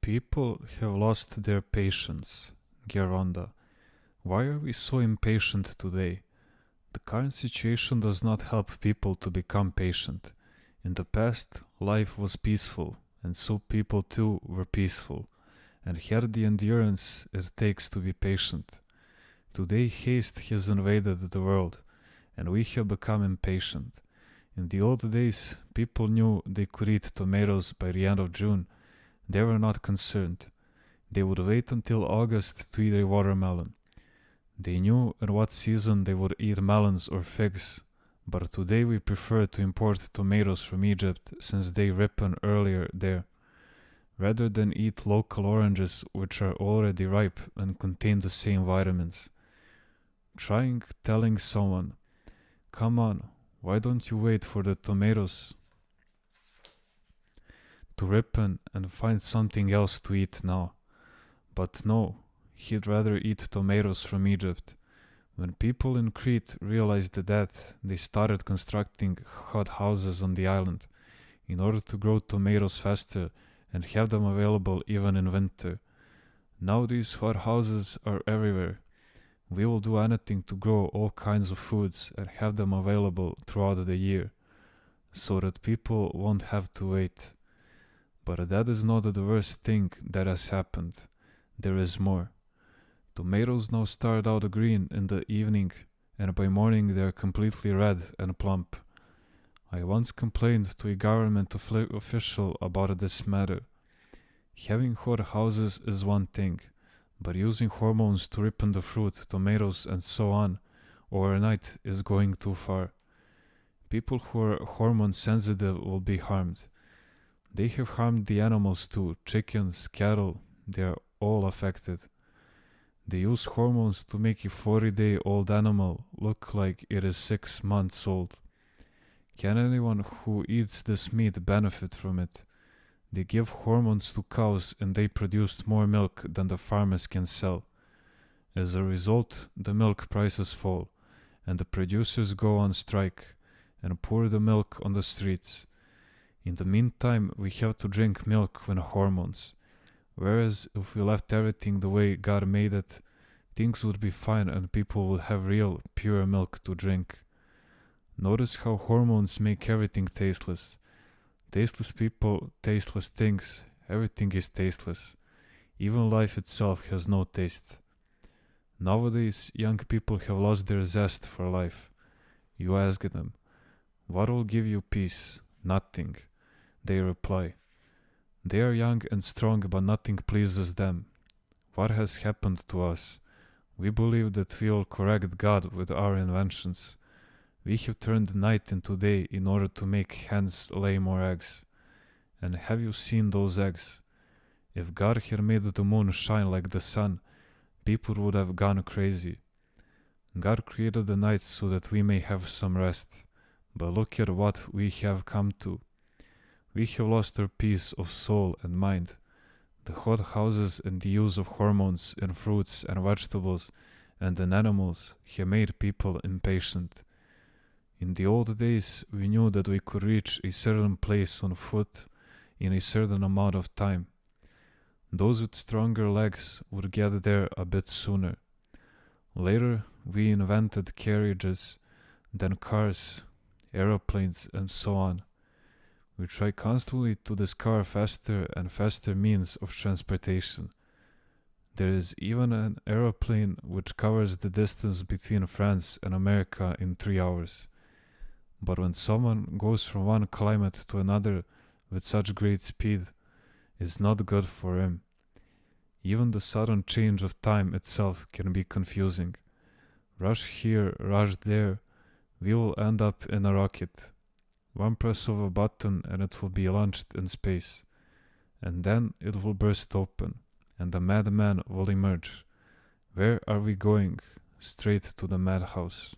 People have lost their patience. Geronda. Why are we so impatient today? The current situation does not help people to become patient. In the past, life was peaceful, and so people too were peaceful, and had the endurance it takes to be patient. Today haste has invaded the world, and we have become impatient. In the old days, people knew they could eat tomatoes by the end of June. They were not concerned. They would wait until August to eat a watermelon. They knew in what season they would eat melons or figs, but today we prefer to import tomatoes from Egypt since they ripen earlier there, rather than eat local oranges which are already ripe and contain the same vitamins. Trying telling someone, "Come on, why don't you wait for the tomatoes to ripen and find something else to eat now?" But no, he'd rather eat tomatoes from Egypt. When people in Crete realized that, they started constructing hot houses on the island in order to grow tomatoes faster and have them available even in winter. Now these hot houses are everywhere. We will do anything to grow all kinds of foods and have them available throughout the year, so that people won't have to wait. But that is not the worst thing that has happened. There is more. Tomatoes now start out green in the evening, and by morning they are completely red and plump. I once complained to a government official about this matter. Having hot houses is one thing, but using hormones to ripen the fruit, tomatoes and so on, overnight is going too far. People who are hormone sensitive will be harmed. They have harmed the animals too, chickens, cattle, they are all affected. They use hormones to make a 40-day-old animal look like it is 6 months old. Can anyone who eats this meat benefit from it? They give hormones to cows and they produce more milk than the farmers can sell. As a result, the milk prices fall, and the producers go on strike and pour the milk on the streets. In the meantime, we have to drink milk with hormones. Whereas if we left everything the way God made it, things would be fine and people would have real, pure milk to drink. Notice how hormones make everything tasteless. Tasteless people, tasteless things, everything is tasteless. Even life itself has no taste. Nowadays, young people have lost their zest for life. You ask them, "What will give you peace?" "Nothing," they reply. They are young and strong, but nothing pleases them. What has happened to us? We believe that we will correct God with our inventions. We have turned night into day in order to make hens lay more eggs. And have you seen those eggs? If God had made the moon shine like the sun, people would have gone crazy. God created the night so that we may have some rest. But look at what we have come to. We have lost our peace of soul and mind. The hot houses and the use of hormones in fruits and vegetables and in animals have made people impatient. In the old days, we knew that we could reach a certain place on foot in a certain amount of time. Those with stronger legs would get there a bit sooner. Later, we invented carriages, then cars, aeroplanes, and so on. We try constantly to discover faster and faster means of transportation. There is even an aeroplane which covers the distance between France and America in 3 hours. But when someone goes from one climate to another with such great speed, it's not good for him. Even the sudden change of time itself can be confusing. Rush here, rush there, we will end up in a rocket. One press of a button and it will be launched in space. And then it will burst open, and the madman will emerge. Where are we going? Straight to the madhouse.